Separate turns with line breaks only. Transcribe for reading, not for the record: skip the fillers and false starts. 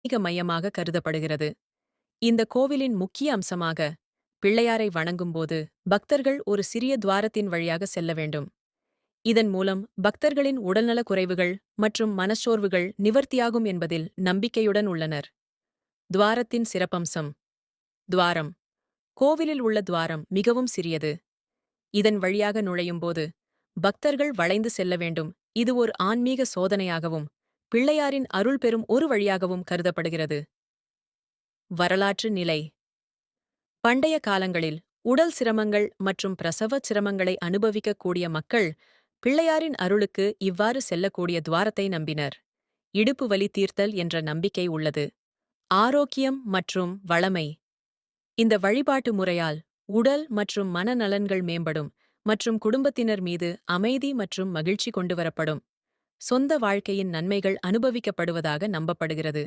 ஆன்மீக மையமாக கருதப்படுகிறது. இந்த கோவிலின் முக்கிய அம்சமாக பிள்ளையாரை வணங்கும்போது பக்தர்கள் ஒரு சிறிய துவாரத்தின் வழியாக செல்ல வேண்டும். இதன் மூலம் பக்தர்களின் உடல்நல குறைவுகள் மற்றும் மனச்சோர்வுகள் நிவர்த்தியாகும் என்பதில் நம்பிக்கையுடன் உள்ளனர். துவாரத்தின் சிறப்பம்சம். துவாரம். கோவிலில் உள்ள துவாரம் மிகவும் சிறியது. இதன் வழியாக நுழையும்போது பக்தர்கள் வளைந்து செல்ல வேண்டும். இது ஒரு ஆன்மீக சோதனையாகவும் பிள்ளையாரின் அருள் பெறும் ஒரு வழியாகவும் கருதப்படுகிறது. வரலாற்று நிலை. பண்டைய காலங்களில் உடல் சிரமங்கள் மற்றும் பிரசவ சிரமங்களை அனுபவிக்கக்கூடிய மக்கள் பிள்ளையாரின் அருளுக்கு இவ்வாறு செல்லக்கூடிய துவாரத்தை நம்பினர். இடுப்பு வலி தீர்த்தல் என்ற நம்பிக்கை உள்ளது. ஆரோக்கியம் மற்றும் வளமை. இந்த வழிபாட்டு முறையால் உடல் மற்றும் மனநலன்கள் மேம்படும் மற்றும் குடும்பத்தினர் மீது அமைதி மற்றும் மகிழ்ச்சி கொண்டுவரப்படும். சொந்த வாழ்க்கையின் நன்மைகள் அனுபவிக்கப்படுவதாக நம்பப்படுகிறது.